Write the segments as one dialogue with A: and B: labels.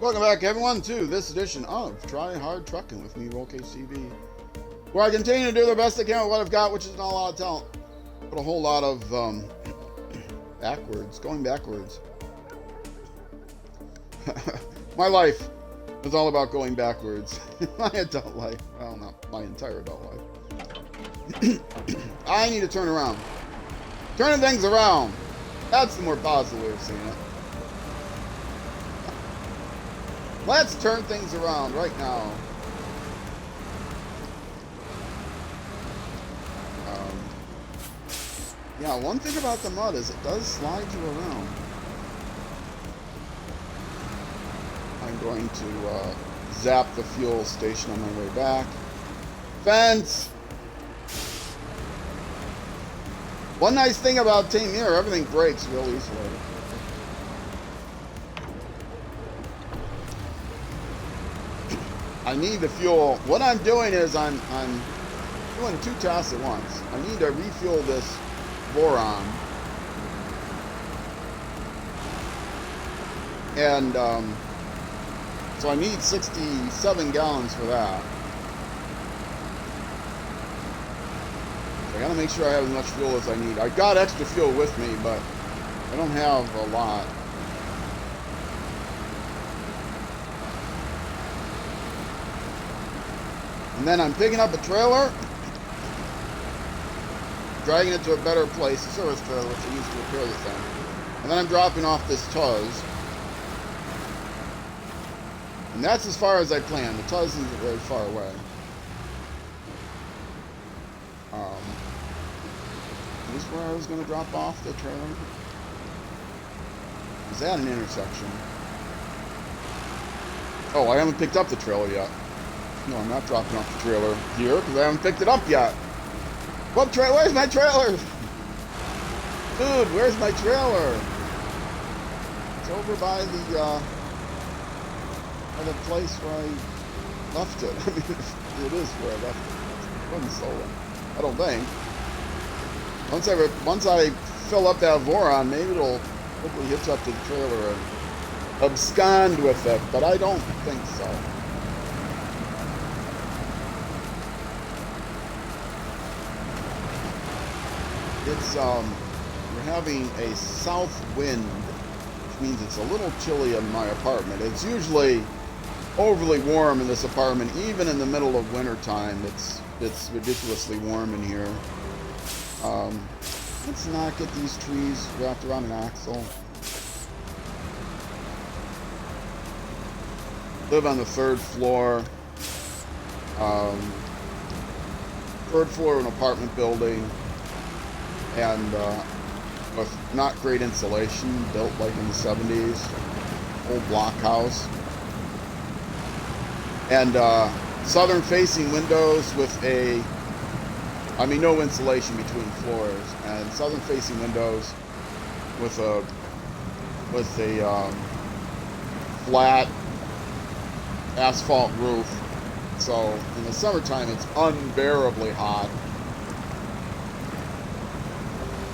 A: Welcome back, everyone, to this edition of Try Hard Trucking with me, RollCageTV, where I continue to do the best I can with what I've got, which is not a lot of talent, but a whole lot of going backwards. My life is all about going backwards. My adult life, well, not my entire adult life. I need to turn around. Turning things around. That's the more positive way of seeing it. Let's turn things around right now. Yeah, one thing about the mud is it does slide you around. I'm going to zap the fuel station on my way back. Fence! One nice thing about Taymyr, everything breaks real easily. I need the fuel. What I'm doing is I'm doing two tasks at once. I need to refuel this boron. And so I need 67 gallons for that. So I gotta make sure I have as much fuel as I need. I got extra fuel with me, but I don't have a lot. And then I'm picking up a trailer, dragging it to a better place, a service trailer, which I used to repair the thing. And then I'm dropping off this Tuz. And that's as far as I planned. The Tuz isn't very far away. Is this where I was going to drop off the trailer? Is that an intersection? Oh, I haven't picked up the trailer yet. No, I'm not dropping off the trailer here because I haven't picked it up yet. What trailer? Where's my trailer? Dude, where's my trailer? It's over by the place where I left it. I mean, it is where I left it. It wasn't stolen, I don't think. Once I fill up that boron, maybe it'll hopefully hitch up to the trailer and abscond with it, but I don't think so. It's, we're having a south wind, which means it's a little chilly in my apartment. It's usually overly warm in this apartment, even in the middle of winter time. It's ridiculously warm in here. Let's not get these trees wrapped around an axle. Live on the third floor. Third floor of an apartment building. And with not great insulation, built like in the 70s, old block house. And southern facing windows with no insulation between floors, and southern facing windows with a flat asphalt roof. So in the summertime it's unbearably hot.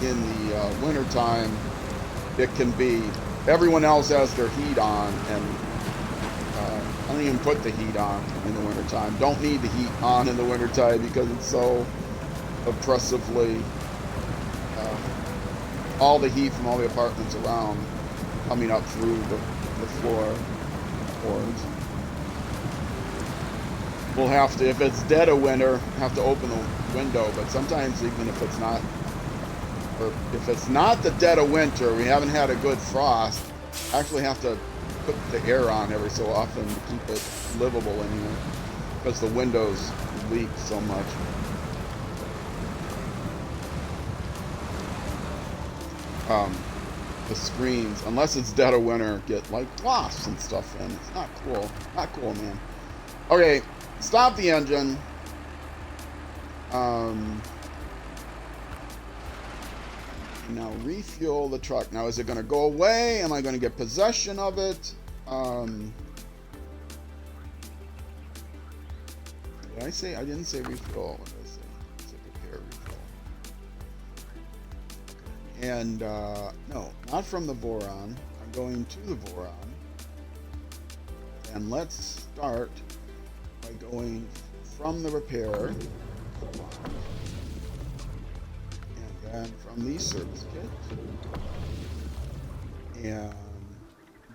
A: In the wintertime, it can be, everyone else has their heat on, and I don't even put the heat on in the wintertime. Don't need the heat on in the wintertime because it's so oppressively, all the heat from all the apartments around coming up through the floor boards. We'll have to, if it's dead of winter, have to open the window, but sometimes even if it's not, or if it's not the dead of winter, we haven't had a good frost, I actually have to put the air on every so often to keep it livable in here, because the windows leak so much. The screens, unless it's dead of winter, get like wasps and stuff in. It's not cool. Not cool, man. Okay, stop the engine. Now refuel the truck. Now is it going to go away? Am I going to get possession of it? Did I say? I didn't say refuel. What did I say? I said prepare refuel. And no, not from the boron. I'm going to the boron. And let's start by going from the repair. And then from the service kit. And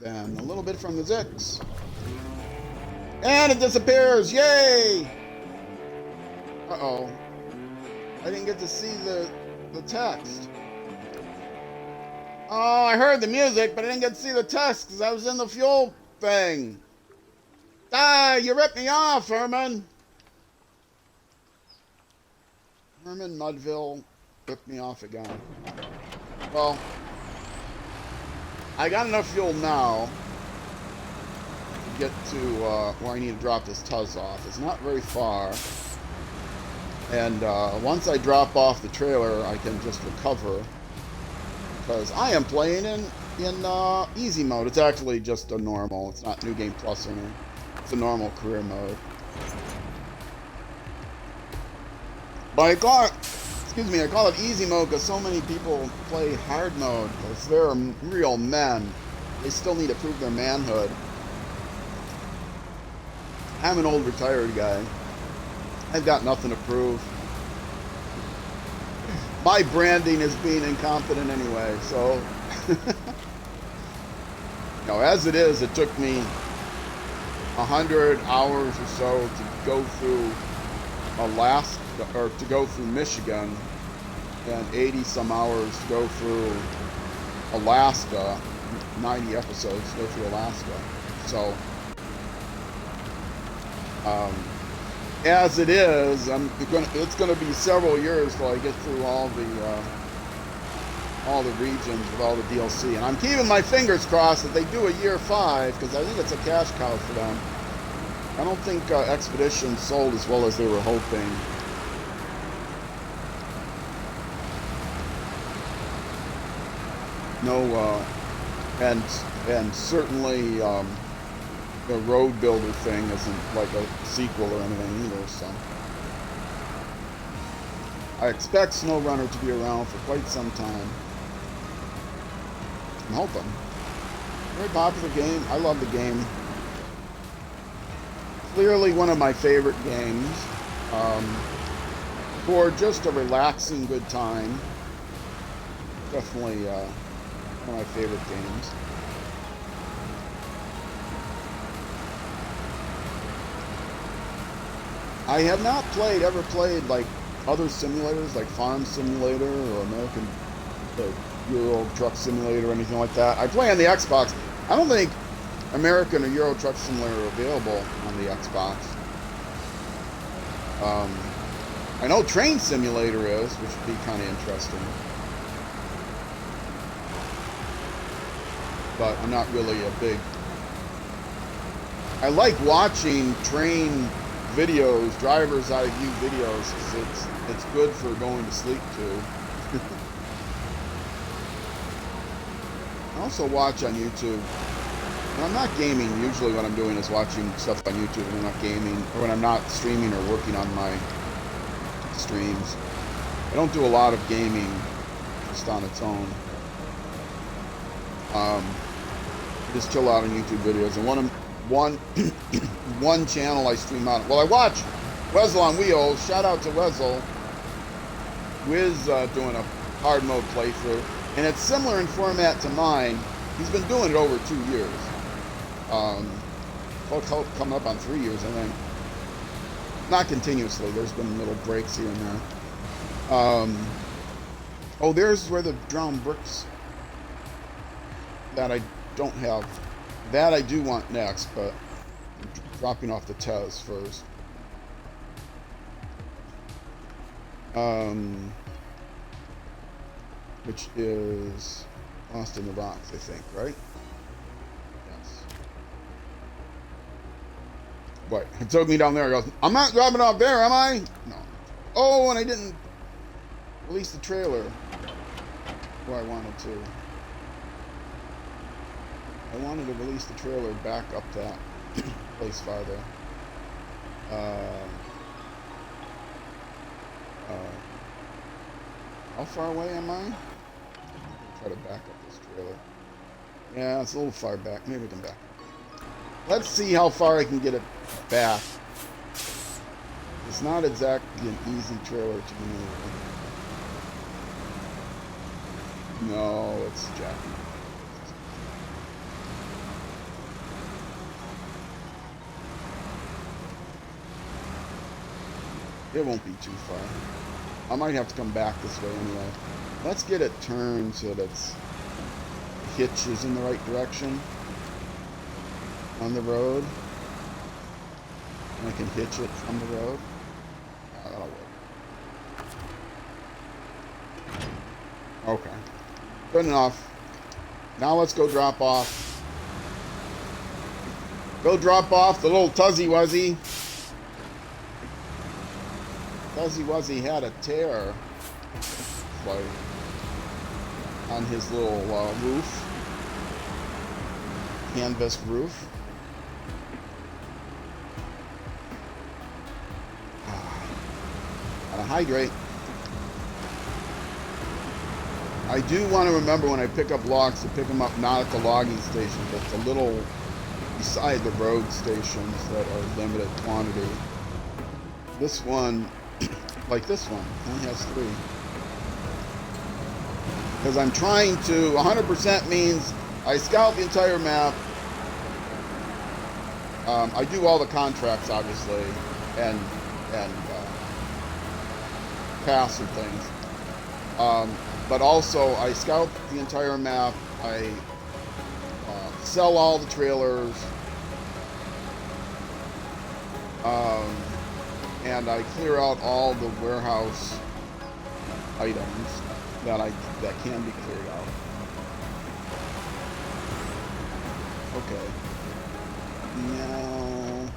A: then a little bit from the Zix. And it disappears! Yay! Uh-oh. I didn't get to see the text. Oh, I heard the music, but I didn't get to see the text because I was in the fuel thing. Ah, you ripped me off, Herman. Herman Mudville ripped me off again. Well, I got enough fuel now to get to where I need to drop this Tuz off. It's not very far. And once I drop off the trailer, I can just recover. Because I am playing in easy mode. It's actually just a normal. It's not New Game Plus or anything. It's a normal career mode. But I call it easy mode because so many people play hard mode. Because they're real men. They still need to prove their manhood. I'm an old retired guy. I've got nothing to prove. My branding is being incompetent anyway, so... as it is, it took me 100 hours or so to go through Alaska, or to go through Michigan, and 80 some hours to go through Alaska, 90 episodes to go through Alaska. So, as it is, it's going to be several years till I get through all the regions with all the DLC. And I'm keeping my fingers crossed that they do a year 5, because I think it's a cash cow for them. I don't think Expedition sold as well as they were hoping. No, and certainly the Road Builder thing isn't like a sequel or anything either, so. I expect SnowRunner to be around for quite some time. I'm hoping. Very popular game. I love the game. Clearly one of my favorite games. For just a relaxing good time. Definitely one of my favorite games. I have not ever played like other simulators like Farm Simulator or American Euro Truck Simulator or anything like that. I play on the Xbox. I don't think American or Euro Truck Simulator are available on the Xbox. I know Train Simulator is, which would be kind of interesting. But I'm not really a big... I like watching train videos, driver's eye view videos, because it's good for going to sleep too. I also watch on YouTube. When I'm not gaming, usually what I'm doing is watching stuff on YouTube when I'm not gaming, or when I'm not streaming or working on my streams. I don't do a lot of gaming just on its own. Just chill out on YouTube videos. And one channel I stream on. Well, I watch Wezel on Wheels. Shout out to Wezel. Wiz doing a hard mode playthrough. And it's similar in format to mine. He's been doing it over 2 years. Coming up on 3 years, I think. Not continuously. There's been little breaks here and there. Oh, there's where the drowned bricks that I don't have. That I do want next, but I'm dropping off the Tez first. Which is Lost in the Rocks, I think, right? Yes. But it took me down there. It goes, I'm not dropping off there, am I? No. Oh, and I didn't release the trailer where I wanted to. I wanted to release the trailer back up that place farther. How far away am I? I'm gonna try to back up this trailer. Yeah, it's a little far back. Maybe we can back up. Let's see how far I can get it back. It's not exactly an easy trailer to maneuver. No, it's jacking. It won't be too far. I might have to come back this way anyway. Let's get it turned so that its hitch is in the right direction on the road. And I can hitch it from the road. That'll work. Okay. Good enough. Now let's go drop off. Go drop off the little Tuzzy Wuzzy. Tuzzy Wuzzy had a tear like on his little roof. Canvas roof. Gotta hydrate. I do want to remember when I pick up logs to pick them up not at the logging station, but the little beside the road stations that are limited quantity. This one, like this one, only has 3. Because I'm trying to, 100% means I scout the entire map. I do all the contracts, obviously, and passive things. But also, I scout the entire map. I sell all the trailers. And I clear out all the warehouse items that can be cleared out. Okay. Now,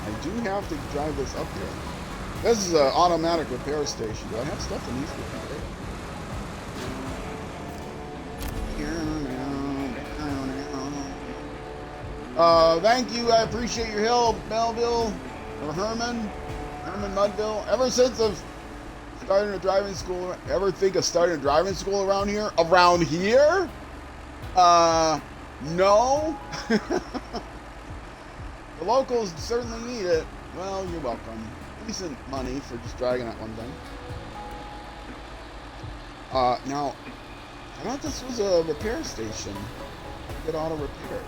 A: I do have to drive this up here. This is an automatic repair station. Do I have stuff that needs to be repaired? Thank you. I appreciate your help, Melville or Herman Mudville. Ever since I've started a driving school, ever think of starting a driving school around here? Around here? No. The locals certainly need it. Well, you're welcome. Decent money for just dragging that one thing. Now, I thought this was a repair station. Get auto repair.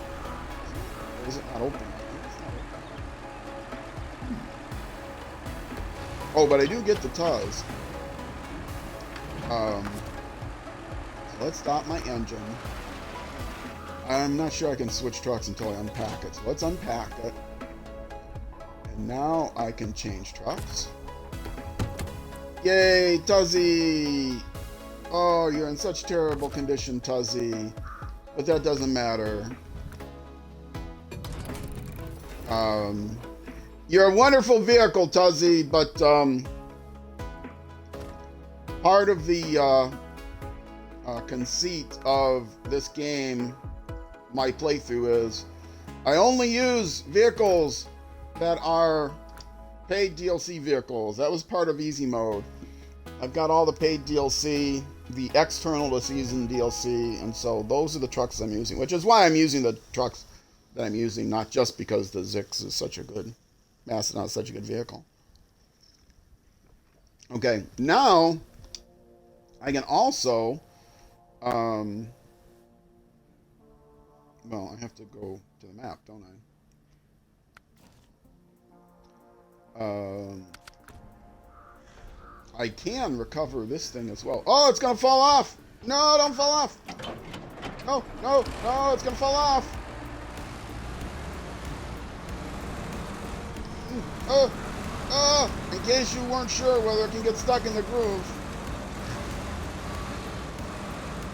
A: Or is it not open? I think it's not open. Oh, but I do get the Tuz. So let's stop my engine. I'm not sure I can switch trucks until I unpack it. So let's unpack it. And now I can change trucks. Yay, Tuzzy! Oh, you're in such terrible condition, Tuzzy. But that doesn't matter. You're a wonderful vehicle, Tuzzy, but part of the conceit of this game, my playthrough, is I only use vehicles that are paid DLC vehicles. That was part of easy mode. I've got all the paid DLC, the external to season DLC, and so those are the trucks I'm using, which is why I'm using the trucks that I'm using, not just because the Zix is such a good, Mastodon is such a good vehicle. Okay, now I can also, well, I have to go to the map, don't I? I can recover this thing as well. Oh, it's gonna fall off! No, don't fall off! No, no, no, it's gonna fall off! In case you weren't sure whether it can get stuck in the groove.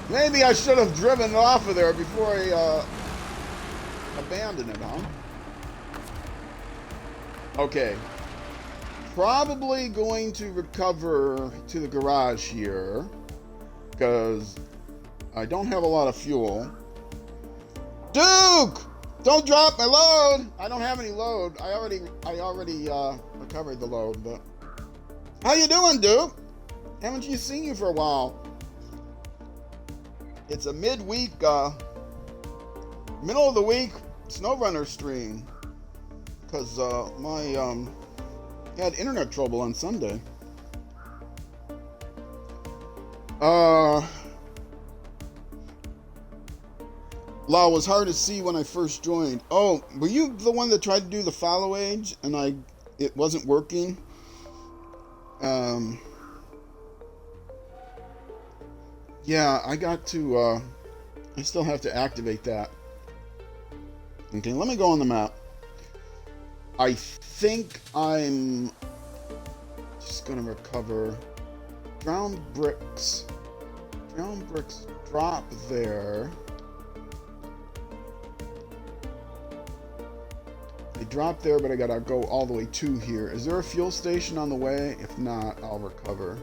A: Maybe I should have driven it off of there before I abandoned it, huh? Okay. Probably going to recover to the garage here because I don't have a lot of fuel. Duke! Don't drop my load! I don't have any load. I already recovered the load, but how you doing, Duke? Haven't seen you for a while. It's a midweek Middle of the week SnowRunner stream, because my had internet trouble on Sunday. Law was hard to see when I first joined. Oh, were you the one that tried to do the follow age and it wasn't working? Yeah, I got to I still have to activate that. Okay, let me go on the map. I think I'm just gonna recover. Drowned bricks. Drowned bricks drop there. They drop there, but I gotta go all the way to here. Is there a fuel station on the way? If not, I'll recover.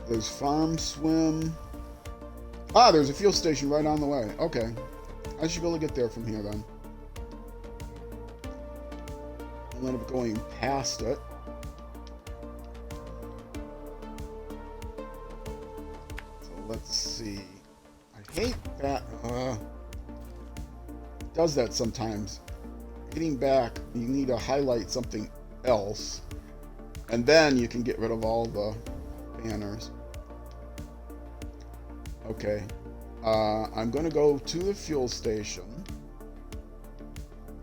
A: There's farm swim. Ah, there's a fuel station right on the way. Okay. I should be able to get there from here then. I'll end up going past it. So let's see. I hate that. It does that sometimes. Getting back, you need to highlight something else. And then you can get rid of all the banners. Okay. I'm going to go to the fuel station.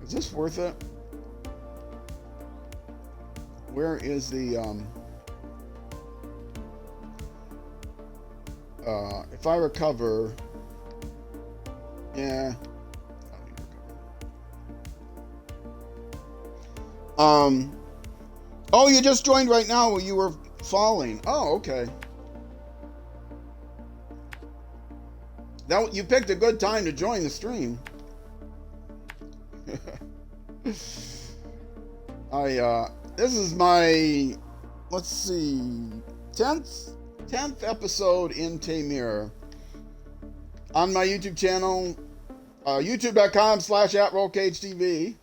A: Is this worth it? Where is the if I recover, yeah, I don't need to recover. Oh, you just joined right now while you were falling. Oh, okay. That, you picked a good time to join the stream. This is my, let's see, 10th episode in Taymyr. On my YouTube channel, youtube.com/@RollCageTV.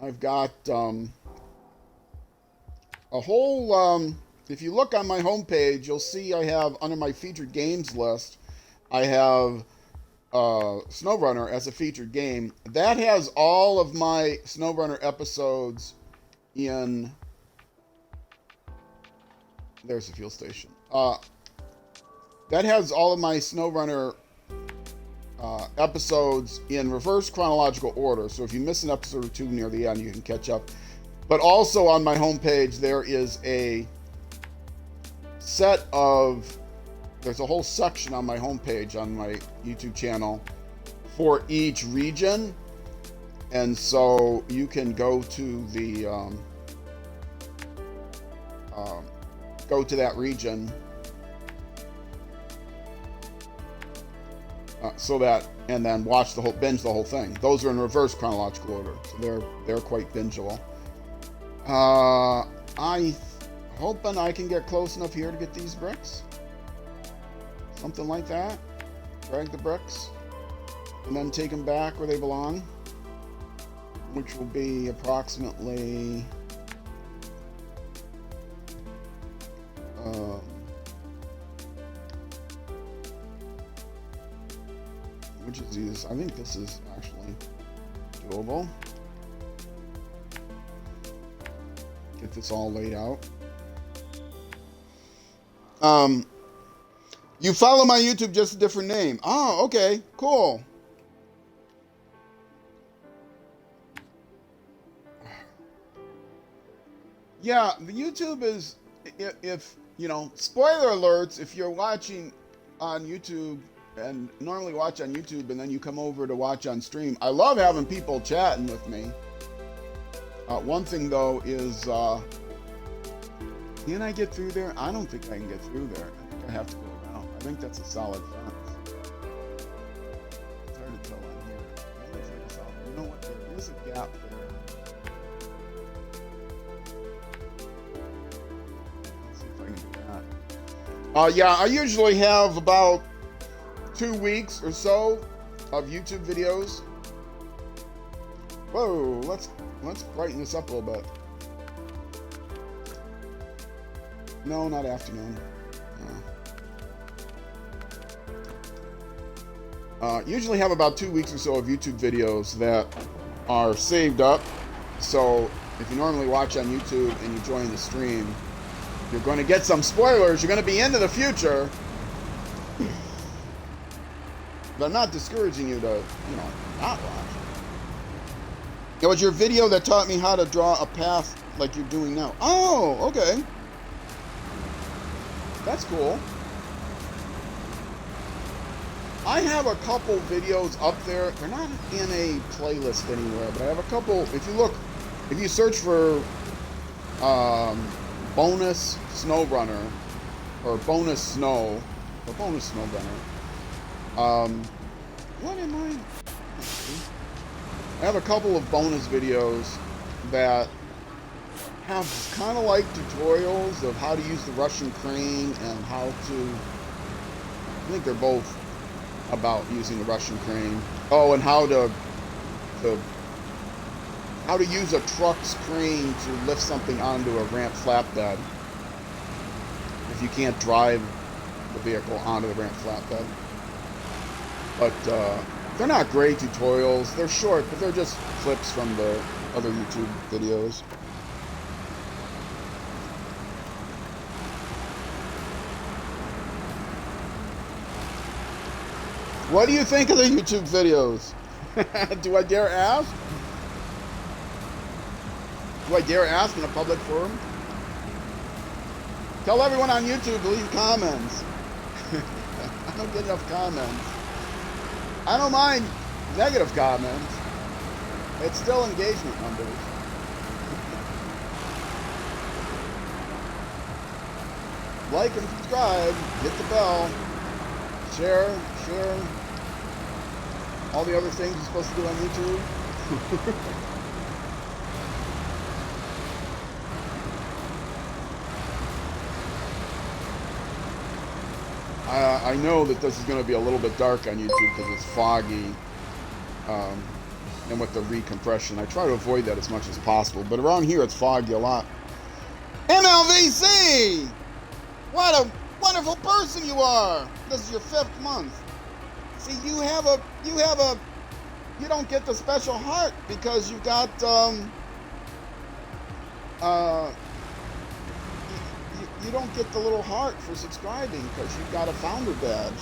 A: I've got a whole, if you look on my homepage, you'll see I have, under my featured games list, I have SnowRunner as a featured game. That has all of my SnowRunner episodes in... There's the fuel station. That has all of my SnowRunner episodes in reverse chronological order. So if you miss an episode or two near the end, you can catch up. But also on my homepage, there is a set of... There's a whole section on my homepage on my YouTube channel for each region. And so you can go to the go to that region so that, and then watch the whole, binge the whole thing. Those are in reverse chronological order, so they're quite bingeable. I hoping I can get close enough here to get these bricks. Something like that. Drag the bricks and then take them back where they belong, which will be approximately which is these. I think this is actually doable. Get this all laid out. You follow my YouTube, just a different name. Oh, okay, cool. Yeah, the YouTube is, if you know, spoiler alerts, if you're watching on YouTube and normally watch on YouTube and then you come over to watch on stream, I love having people chatting with me. One thing though is, can I get through there? I don't think I can get through there. I think I have to go around. I think that's a solid fence. It's hard to tell in here. It looks like a solid. You know what? There is a gap there. Let's see if I can do that. Yeah, I usually have about 2 weeks or so of YouTube videos. Whoa, let's brighten this up a little bit. No, not afternoon. No. Usually have about 2 weeks or so of YouTube videos that are saved up. So if you normally watch on YouTube and you join the stream, you're going to get some spoilers. You're going to be into the future. But I'm not discouraging you to, not watch. It was your video that taught me how to draw a path like you're doing now. Oh, okay. That's cool. I have a couple videos up there. They're not in a playlist anywhere, but I have a couple. If you search for bonus SnowRunner or bonus snow or bonus SnowRunner, what am I? I have a couple of bonus videos that have kind of like tutorials of how to use the Russian crane and how to. I think they're both about using the Russian crane. Oh, and how to use a truck's crane to lift something onto a ramp flatbed if you can't drive the vehicle onto the ramp flatbed. But they're not great tutorials. They're short, but they're just clips from the other YouTube videos. What do you think of the YouTube videos? Do I dare ask? Do I dare ask in a public forum? Tell everyone on YouTube to leave comments. I don't get enough comments. I don't mind negative comments. It's still engagement numbers. Like and subscribe. Hit the bell. Share. All the other things you're supposed to do on YouTube. I know that this is going to be a little bit dark on YouTube because it's foggy, and with the recompression. I try to avoid that as much as possible, but around here it's foggy a lot. MLVC! What a wonderful person you are! This is your 5th month. See, you don't get the special heart because you've got, you don't get the little heart for subscribing because you've got a founder badge.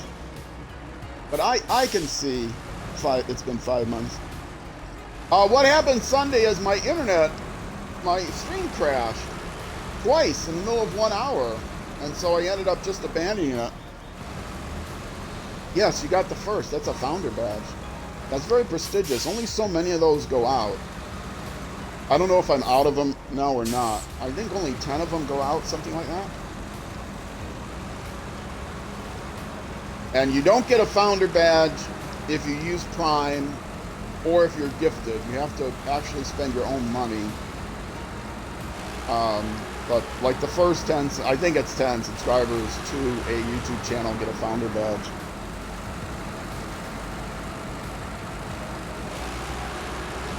A: But I can see it's been 5 months. What happened Sunday is my stream crashed twice in the middle of 1 hour. And so I ended up just abandoning it. Yes, you got the first. That's a founder badge. That's very prestigious. Only so many of those go out. I don't know if I'm out of them now or not. I think only 10 of them go out, something like that. And you don't get a founder badge if you use Prime or if you're gifted. You have to actually spend your own money. But like the first 10, I think it's 10 subscribers to a YouTube channel get a founder badge.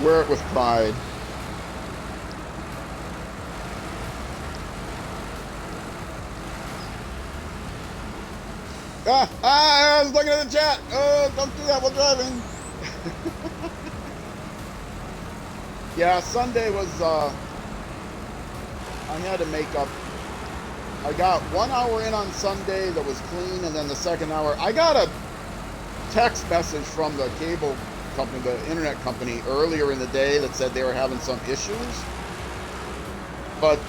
A: Wear it with pride. I was looking at the chat. Oh, don't do that while driving. Yeah, Sunday was, I had to make up. I got 1 hour in on Sunday that was clean, and then the second hour, I got a text message from the cable company, the internet company, earlier in the day that said they were having some issues. But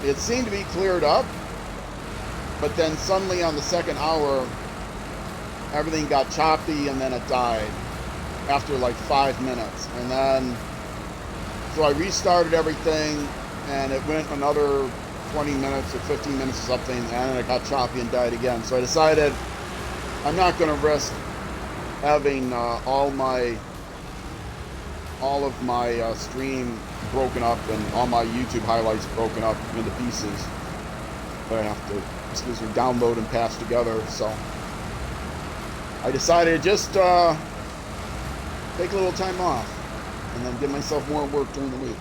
A: it seemed to be cleared up. But then suddenly on the second hour, everything got choppy and then it died after like 5 minutes. And then, so I restarted everything and it went another 20 minutes or 15 minutes or something, and then it got choppy and died again. So I decided I'm not going to risk having all of my stream broken up and all my YouTube highlights broken up into pieces. But I have to, excuse me, download and patch together. So I decided to just take a little time off and then give myself more work during the week.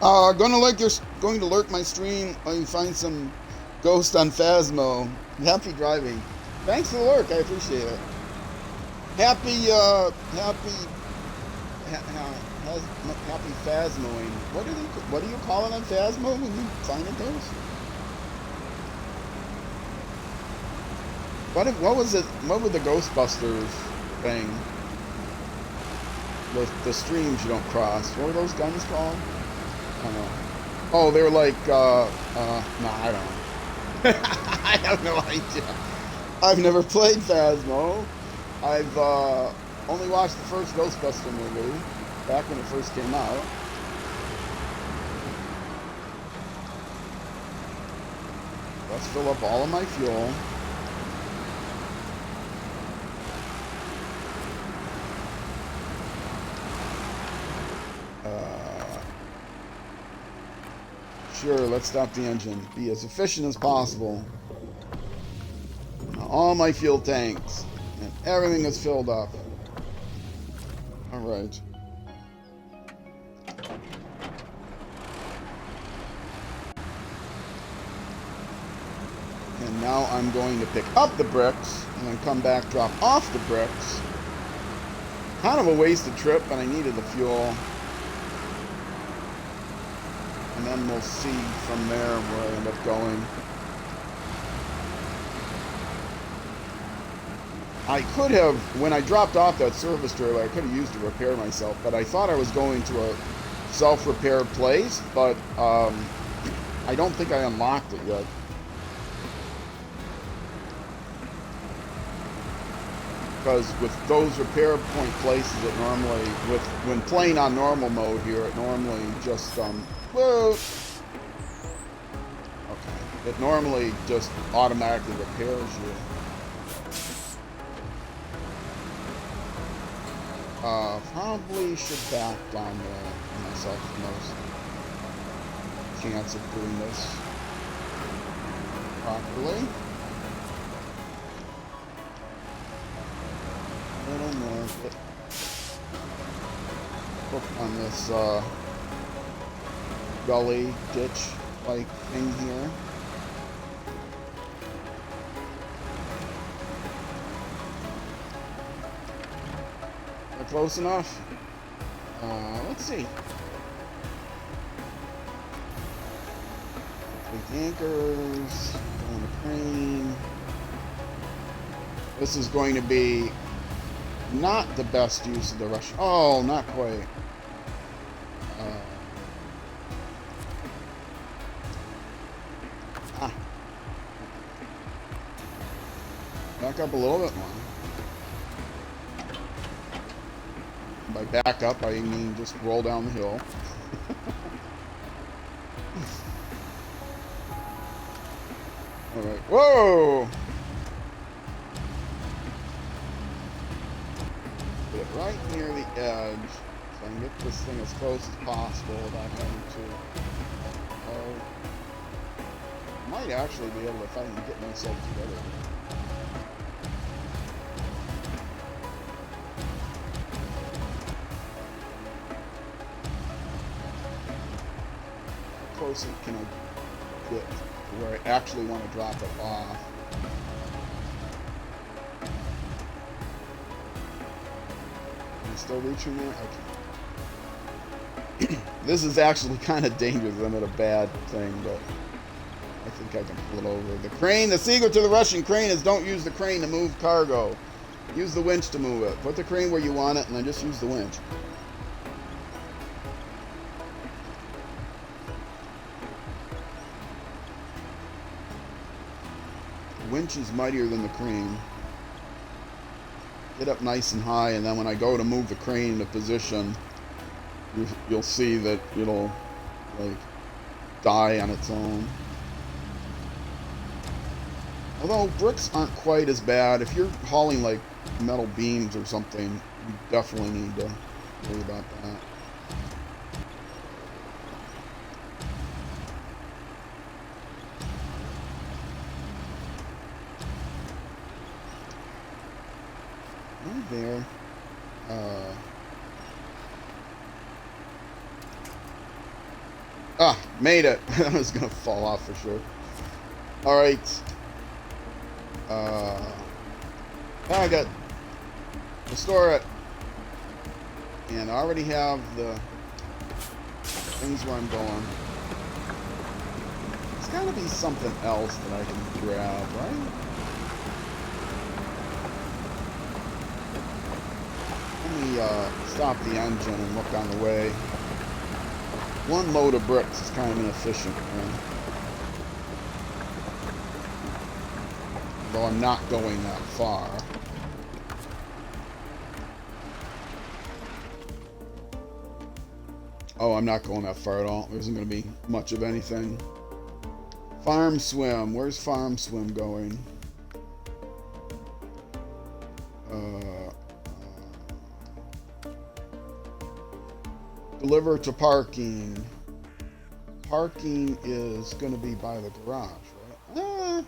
A: Going to lurk my stream while you find some ghost on Phasmo. Happy driving. Thanks for the lurk. I appreciate it. Happy phasmoing. What do you call it on Phasmo when you find it those? What was it? What were the Ghostbusters thing? The streams you don't cross. What were those guns called? I don't know. Oh, they were like, no, I don't know. I have no idea. I've never played Phasmo. I've only watched the first Ghostbuster movie, back when it first came out. Let's fill up all of my fuel. Sure, let's stop the engine. Be as efficient as possible. Now, all my fuel tanks. And everything is filled up. Alright. And now I'm going to pick up the bricks and then come back, drop off the bricks. Kind of a wasted trip, but I needed the fuel. And then we'll see from there where I end up going. I could have, when I dropped off that service trailer, I could have used to repair myself, but I thought I was going to a self-repair place, but I don't think I unlocked it yet. Because with those repair point places, it normally, when playing on normal mode here, it normally just, whoa! Okay. It normally just automatically repairs you. Probably should back down there for myself the most chance of doing this properly. A little more, but hook on this gully ditch like thing here. Close enough. Let's see. Big anchors, going to crane. This is going to be not the best use of the rush. Oh, not quite. Back up a little bit more. By back up, I mean just roll down the hill. Alright, whoa! Put it right near the edge, so I can get this thing as close as possible without having to... Oh. I might actually be able to, if I can get myself together. Close can I get to where I actually want to drop it off. Am I still reaching there? Okay. This is actually kind of dangerous. I'm at a bad thing, but I think I can pull it over. The crane, the secret to the Russian crane is don't use the crane to move cargo. Use the winch to move it. Put the crane where you want it and then just use the winch. Winch is mightier than the crane. Get up nice and high, and then when I go to move the crane into position, you'll see that it'll like die on its own. Although bricks aren't quite as bad. If you're hauling like metal beams or something, you definitely need to worry about that. There. Made it. I was gonna fall off for sure. Alright. I got restore it, and I already have the things where I'm going. There's got to be something else that I can grab, right? Let me stop the engine and look on the way. One load of bricks is kind of inefficient, right? Though I'm not going that far. Oh, I'm not going that far at all. There isn't going to be much of anything. Farm swim. Where's farm swim going? Deliver to parking. Parking is going to be by the garage, right?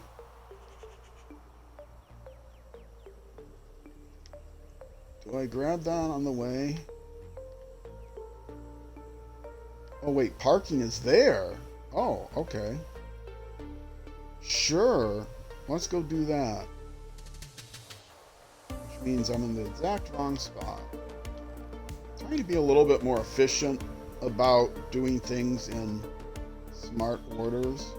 A: Do I grab that on the way? Oh, wait, parking is there. Oh, okay. Sure. Let's go do that. Which means I'm in the exact wrong spot. Trying to be a little bit more efficient about doing things in smart orders.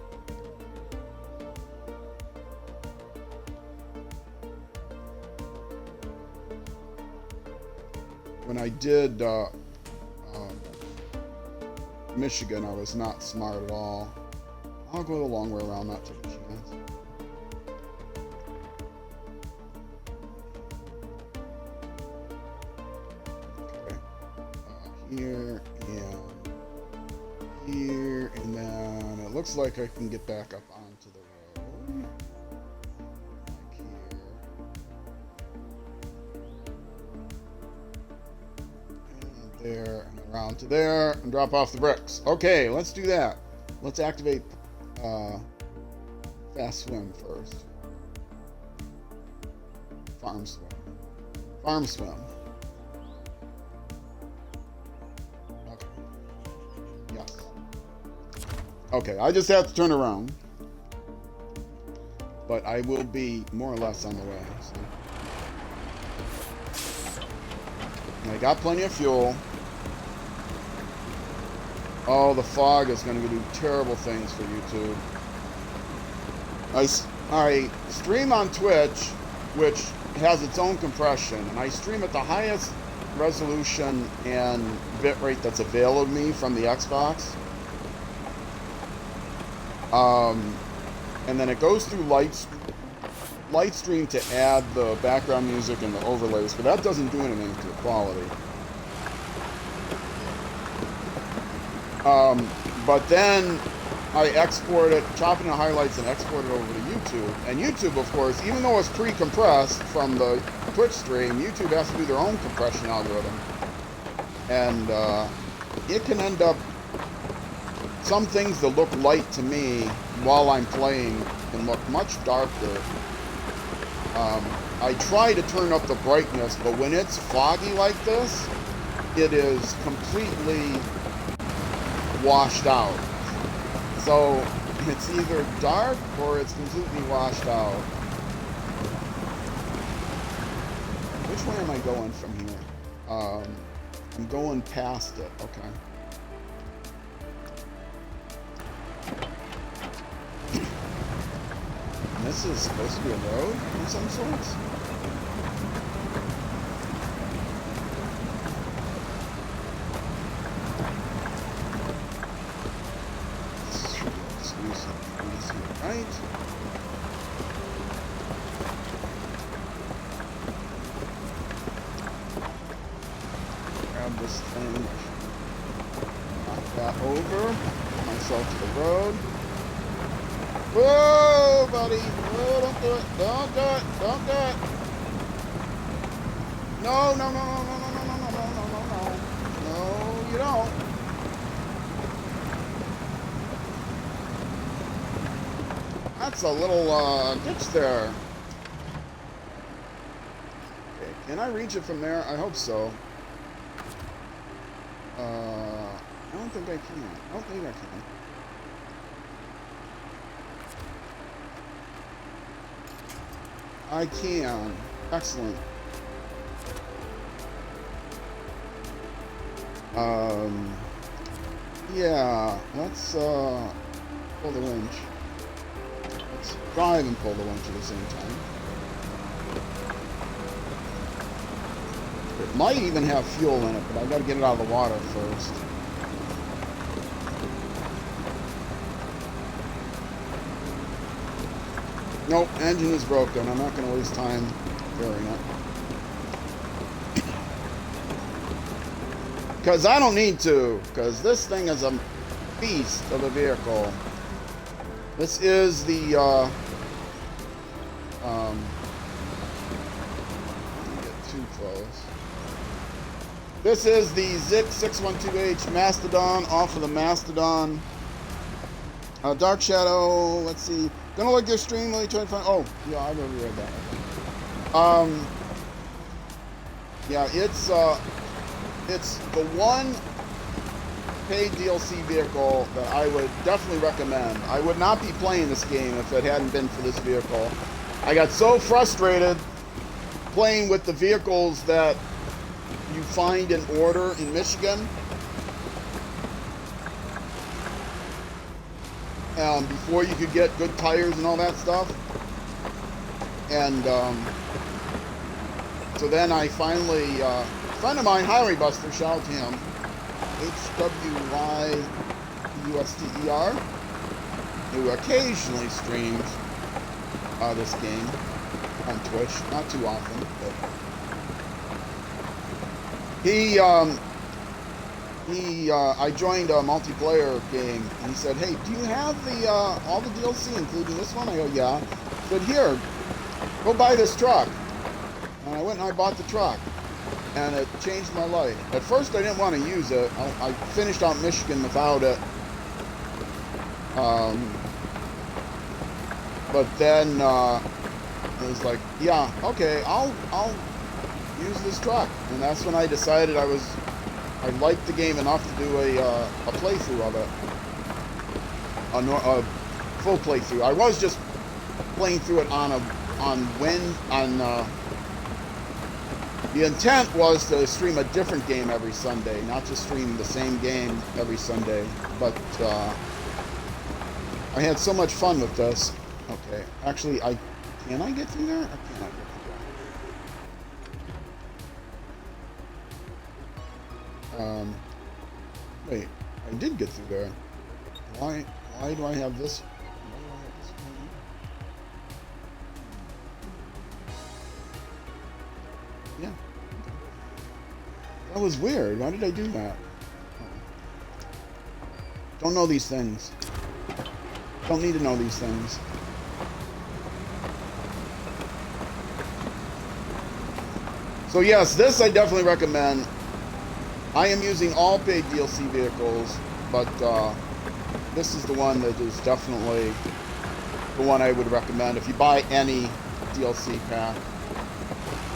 A: When I did Michigan, I was not smart at all. I'll go the long way around, not take a chance. Okay. Here and then it looks like I can get back up onto the road. Like here. And there, and around to there, and drop off the bricks. Okay, let's do that. Let's activate fast swim first. Farm swim. Farm swim. Okay. Yes. Okay, I just have to turn around. But I will be more or less on the way. So. And I got plenty of fuel. Oh, the fog is going to do terrible things for YouTube. I stream on Twitch, which has its own compression, and I stream at the highest resolution and bitrate that's available to me from the Xbox. And then it goes through Lightstream to add the background music and the overlays, but that doesn't do anything to the quality. But then I export it, chop it into highlights and export it over to YouTube. And YouTube, of course, even though it's pre-compressed from the Twitch stream, YouTube has to do their own compression algorithm. And it can end up, some things that look light to me while I'm playing can look much darker. I try to turn up the brightness, but when it's foggy like this, it is completely washed out. So it's either dark or it's completely washed out. Which way am I going from here? I'm going past it. Okay. And this is supposed to be a road of some sorts? Right. Grab this thing. Knock that over. Get myself to the road. Whoa, buddy. Whoa, don't do it. Don't do it. Don't do it. No, no, no, no, no, no, no, no, no, no, no, no. No, you don't. That's a little ditch there. Okay, can I reach it from there? I hope so. I don't think I can. I don't think I can. I can. Excellent. Yeah, let's pull the winch. Let's drive and pull the winch at the same time. It might even have fuel in it, but I gotta get it out of the water first. Nope, engine is broken. I'm not gonna waste time repairing it. Because I don't need to, because this thing is a beast of a vehicle. This is the, don't get too close. This is the Zik 612H Mastodon off of the Mastodon. Dark Shadow, let's see. Gonna look your stream, really try to find, oh, yeah, I've already read that. Yeah, it's the one paid DLC vehicle that I would definitely recommend. I would not be playing this game if it hadn't been for this vehicle. I got so frustrated playing with the vehicles that you find in order in Michigan. Before you could get good tires and all that stuff. And so then I finally, a friend of mine, Highway Buster, shout out to him, HWYUSTER, who occasionally streams this game on Twitch, not too often, but I joined a multiplayer game, and he said, hey, do you have the all the DLC, including this one? I go, yeah. He said, here, go buy this truck. And I went and I bought the truck, and it changed my life. At first, I didn't want to use it. I finished out Michigan without it. But then it was like, yeah, okay, I'll use this truck. And that's when I decided I liked the game enough to do a playthrough of it. A full playthrough. I was just playing through it the intent was to stream a different game every Sunday, not to stream the same game every Sunday. But I had so much fun with this. Okay, actually, can I get through there? Or can I get through there? Wait, I did get through there. Why do I have this? Yeah. That was weird. Why did I do that? Don't know these things. Don't need to know these things. So yes, this I definitely recommend. I am using all paid DLC vehicles, but this is the one that is definitely the one I would recommend if you buy any DLC pack.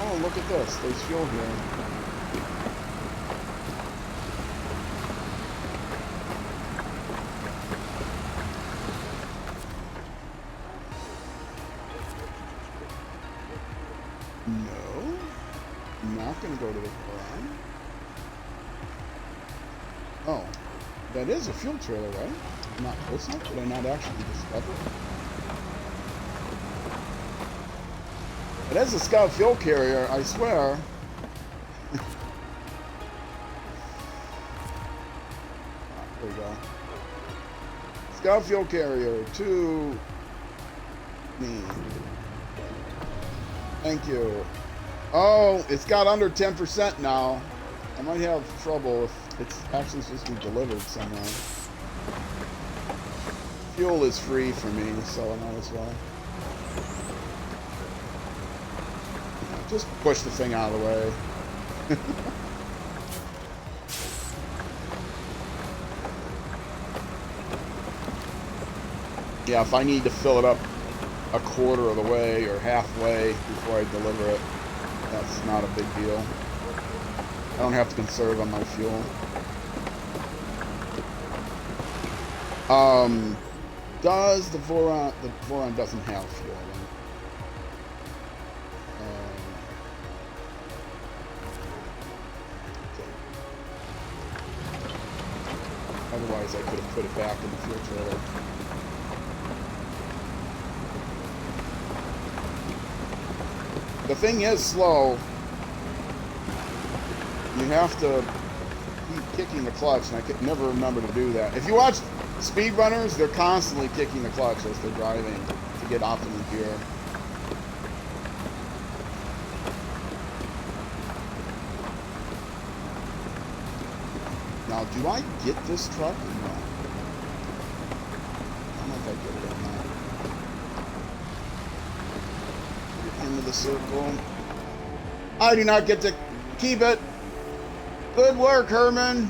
A: Oh, look at this. There's fuel here. No. I'm not going to go to the Quran. Oh. That is a fuel trailer, right? Not close enough? Did I not actually discover it? It is a Scout fuel carrier, I swear. There we go. Scout fuel carrier to me. Thank you. Oh, it's got under 10% now. I might have trouble if it's actually supposed to be delivered somewhere. Fuel is free for me, so I might as well. Just push the thing out of the way. Yeah, if I need to fill it up a quarter of the way or halfway before I deliver it, that's not a big deal. I don't have to conserve on my fuel. Does the Voron doesn't have fuel, right? Otherwise, I could have put it back in the fuel trailer. The thing is slow. You have to keep kicking the clutch, and I could never remember to do that. If you watch speedrunners, they're constantly kicking the clutch as they're driving to get optimum gear. Now, do I get this truck or no? I don't know if I get it or not. Get into the circle. I do not get to keep it. Good work, Herman.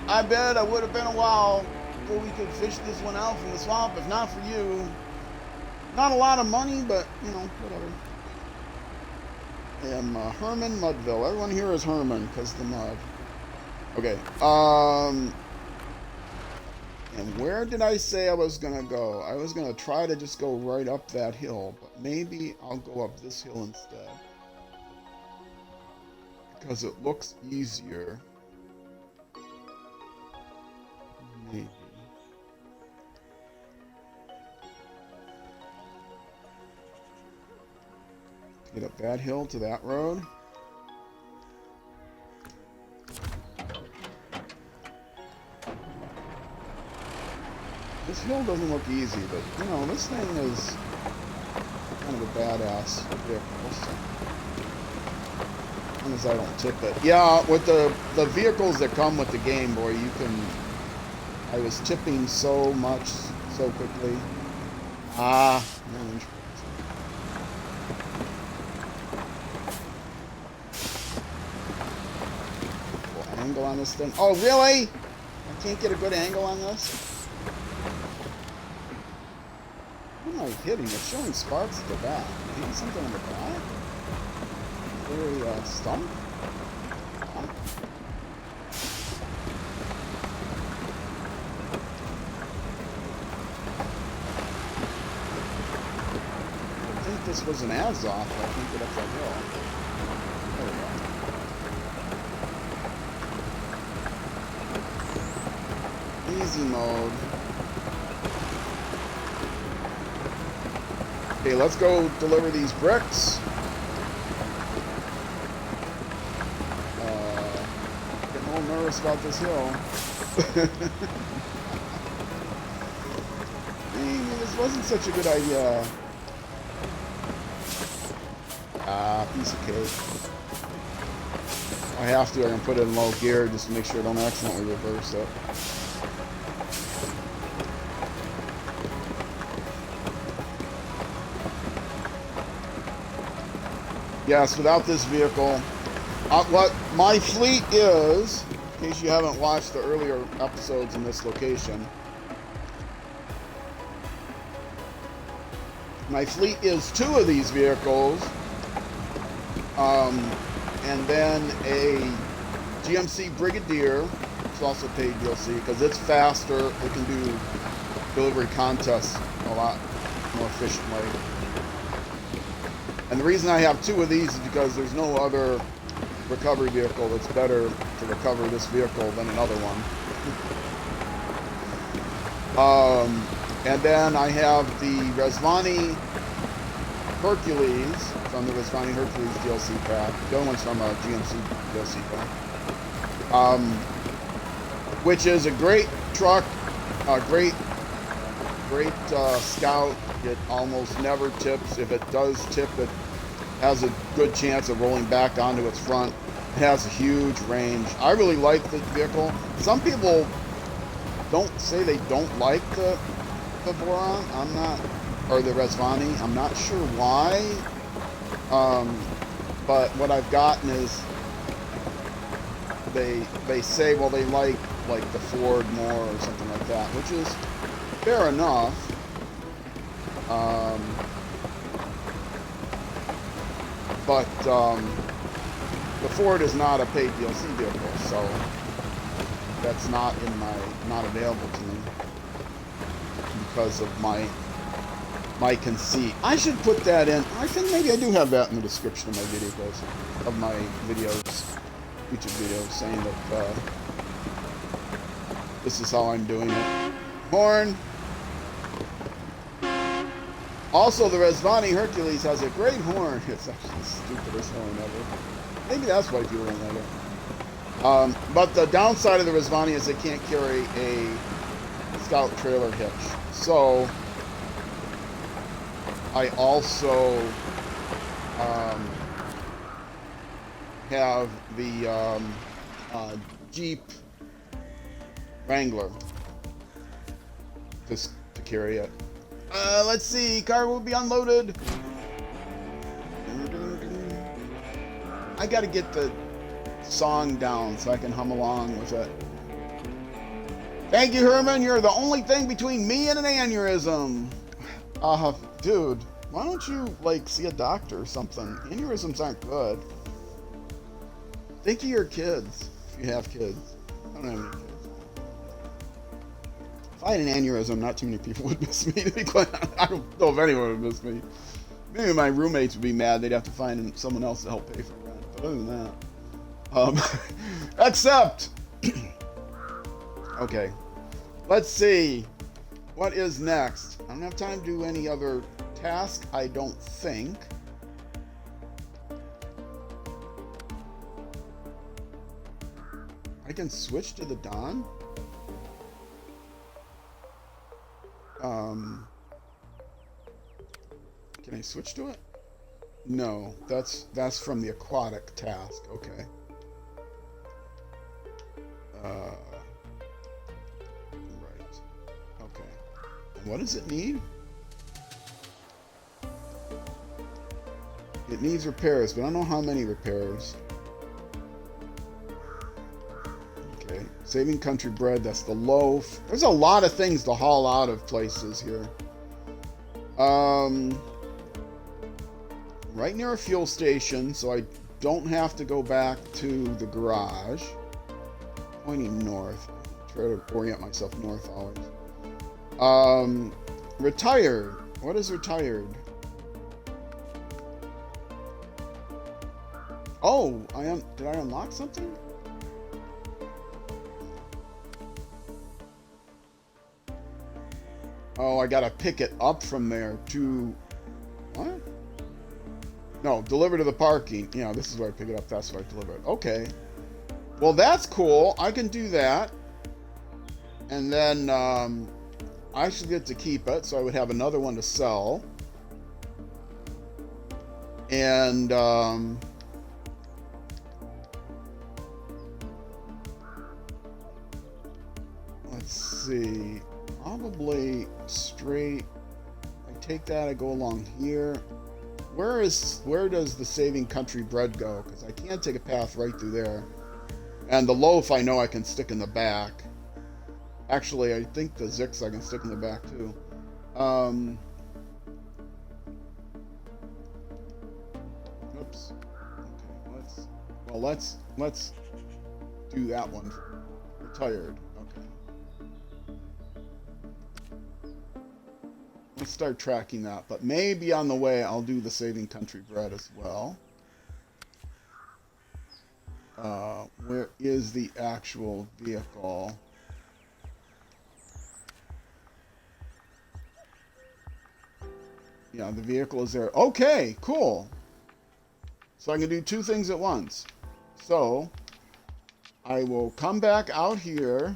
A: I bet I would have been a while before we could fish this one out from the swamp, if not for you. Not a lot of money, but, you know, whatever. I am Herman Mudville. Everyone here is Herman, because the mud. Okay, and where did I say I was gonna go? I was gonna try to just go right up that hill, but maybe I'll go up this hill instead. Because it looks easier. Maybe. Get up that hill to that road. This hill doesn't look easy, but, you know, this thing is kind of a badass vehicle, so. As long as I don't tip it. Yeah, with the vehicles that come with the Game Boy, you can... I was tipping so much, so quickly. Ah, no insurance. Cool angle on this thing. Oh, really? I can't get a good angle on this? What am I hitting? It's showing sparks at the back. Hitting something on the back? Very stump? Huh? I think this was an Azov. I can't get up that hill. There we go. Easy mode. Okay, let's go deliver these bricks. Getting a little nervous about this hill. Maybe this wasn't such a good idea. Ah, piece of cake. I have to, I can put it in low gear just to make sure I don't accidentally reverse it. Yes, without this vehicle, what my fleet is, in case you haven't watched the earlier episodes in this location, my fleet is 2 of these vehicles, and then a GMC Brigadier, which is also paid DLC, because it's faster, it can do delivery contests a lot more efficiently. And the reason I have 2 of these is because there's no other recovery vehicle that's better to recover this vehicle than another one. And then I have the Resvani Hercules from the Resvani Hercules DLC pack. The other one's from a GMC DLC pack. Which is a great truck, a great scout. It almost never tips. If it does tip, it has a good chance of rolling back onto its front. It has a huge range. I really like this vehicle. Some people don't say they don't like the Boron. I'm not, or the Resvani. I'm not sure why. But what I've gotten is they say, well, they like the Ford more or something like that, which is fair enough. But the Ford is not a paid DLC vehicle, so that's not available to me because of my conceit. I should put that in. I think maybe I do have that in the description of my videos, YouTube videos, saying that This is how I'm doing it. Horn. Also, the Rezvani Hercules has a great horn. It's actually the stupidest horn ever. Maybe that's why people don't like it. But the downside of the Rezvani is it can't carry a Scout trailer hitch. So, I also have the Jeep Wrangler just to carry it. Let's see, car will be unloaded. I gotta get the song down so I can hum along with it. Thank you, Herman. You're the only thing between me and an aneurysm. Dude, why don't you, like, see a doctor or something? Aneurysms aren't good. Think of your kids, if you have kids. I don't have any kids. If I had an aneurysm, not too many people would miss me, to be quite honest. I don't know if anyone would miss me. Maybe my roommates would be mad. They'd have to find someone else to help pay for rent. But other than that, except, okay, let's see, what is next? I don't have time to do any other task, I don't think. I can switch to the Dawn? Can I switch to it? No, that's from the aquatic task. Okay. Right. Okay. And what does it need? It needs repairs, but I don't know how many repairs. Okay. Saving country bread, that's the loaf. There's a lot of things to haul out of places here. Right near a fuel station, so I don't have to go back to the garage. Pointing north. Try to orient myself north always. Retired. What is retired? Oh, did I unlock something? Oh, I gotta pick it up from there to... What? No, deliver to the parking. Yeah, this is where I pick it up. That's where I deliver it. Okay. Well, that's cool. I can do that. And then I should get to keep it, so I would have another one to sell. And let's see. Probably straight. I take that, I go along here. Where does the saving country bread go? Because I can't take a path right through there. And the loaf I know I can stick in the back. Actually, I think the Zix I can stick in the back too. Oops. Okay, let's do that one. Retired. Let's start tracking that, but maybe on the way I'll do the saving country bread as well. Where is the actual vehicle? Yeah, the vehicle is there. Okay, cool. So I can do two things at once. So I will come back out here.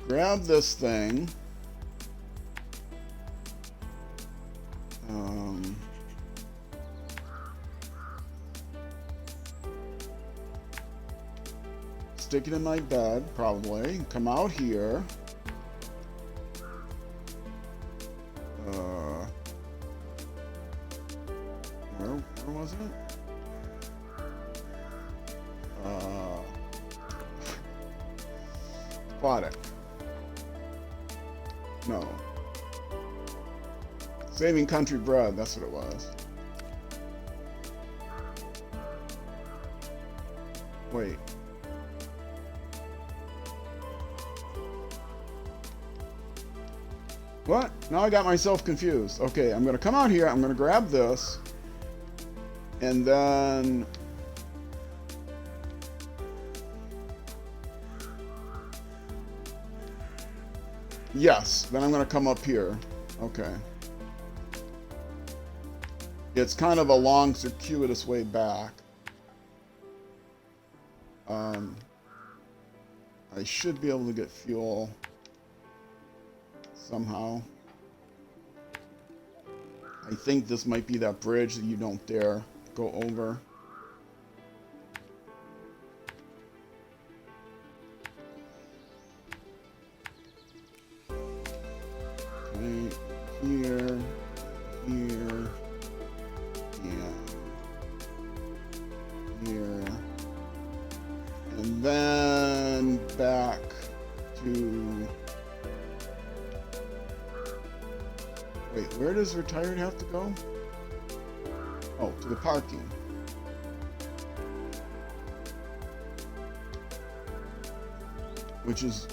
A: Grab this thing. Stick it in my bed, probably. Come out here. Where was it? Aquatic. No. Saving country bread, that's what it was. Wait. What? Now I got myself confused. Okay, I'm going to come out here, I'm going to grab this, and then Yes, then I'm going to come up here. Okay. It's kind of a long, circuitous way back. I should be able to get fuel somehow. I think this might be that bridge that you don't dare go over. Okay, here, here, and here, and then back to... Wait, where does retired have to go? Oh, to the parking. Which is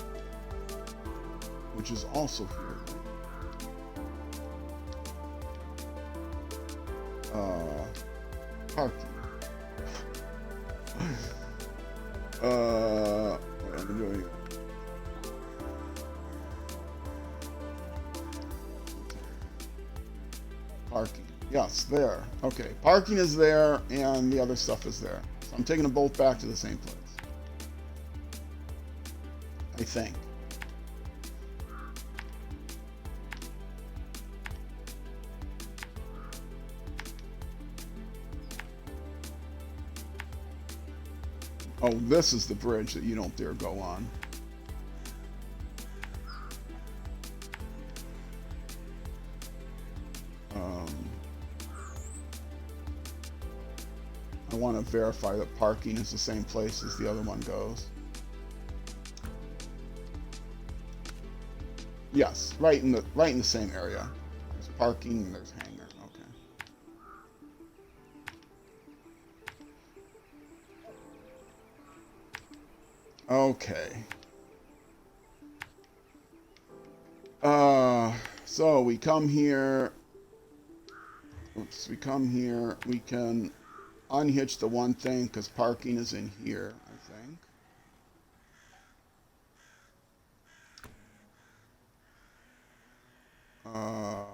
A: also here. Parking. What am I doing? Parking. Yes, there. Okay, parking is there, and the other stuff is there. So I'm taking them both back to the same place. I think. Oh, this is the bridge that you don't dare go on. I want to verify that parking is the same place as the other one goes. Yes, right in the same area. There's parking and there's hangar. Okay. So we come here. Oops, we come here. We can unhitch the one thing because parking is in here, I think. I'm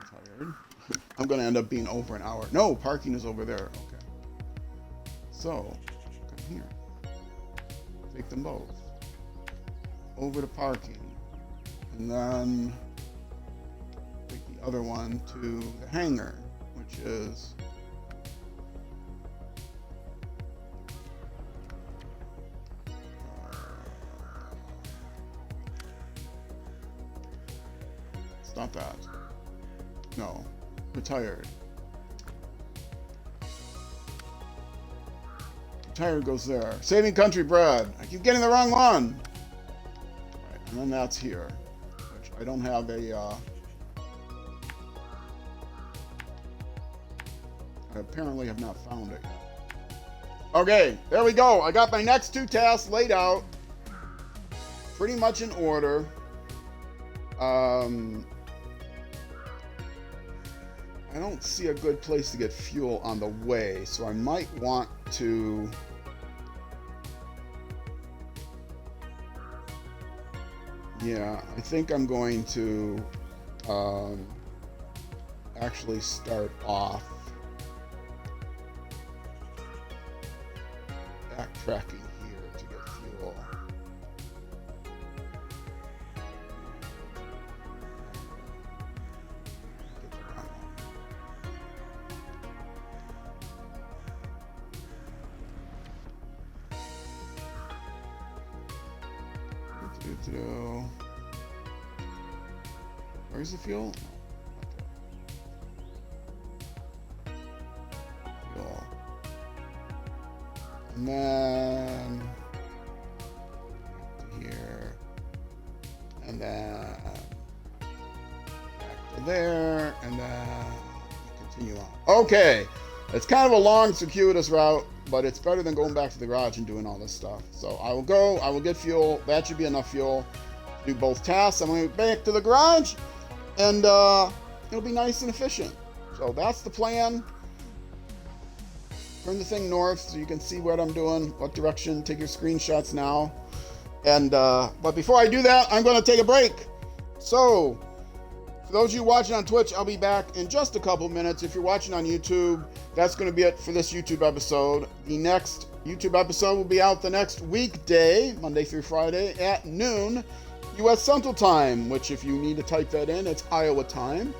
A: tired. I'm gonna end up being over an hour. No, parking is over there. Okay. So, come here. Take them both. Over to parking. And then take the other one to the hangar, which is it's not that. No. Retired. Tire goes there. Saving country bread. I keep getting the wrong one. Right, and then that's here, which I don't have a. I apparently have not found it yet. Okay, there we go. I got my next two tasks laid out, pretty much in order. I don't see a good place to get fuel on the way, so I might want to I think I'm going to actually start off backtracking here to get fuel. Where's the fuel? Fuel. And then to here. And then back to there. And then continue on. Okay. It's kind of a long, circuitous route, but it's better than going back to the garage and doing all this stuff. So I will get fuel. That should be enough fuel to do both tasks. I'm going to go back to the garage, and it'll be nice and efficient. So that's the plan. Turn the thing north so you can see what I'm doing, what direction. Take your screenshots now. And but before I do that, I'm going to take a break. So, for those of you watching on Twitch, I'll be back in just a couple minutes. If you're watching on YouTube, that's going to be it for this YouTube episode. The next YouTube episode will be out the next weekday, Monday through Friday, at noon, U.S. Central Time, which if you need to type that in, it's Iowa time.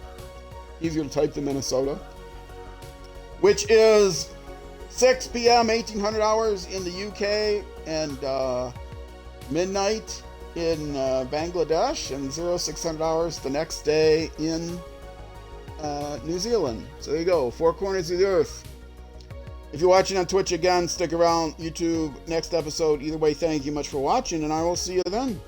A: Easier to type than Minnesota. Which is 6 p.m., 1800 hours in the UK, and midnight in Bangladesh, and 0600 hours the next day in New Zealand. So there you go, 4 corners of the earth. If you're watching on Twitch again, stick around. YouTube, next episode. Either way, thank you much for watching, and I will see you then.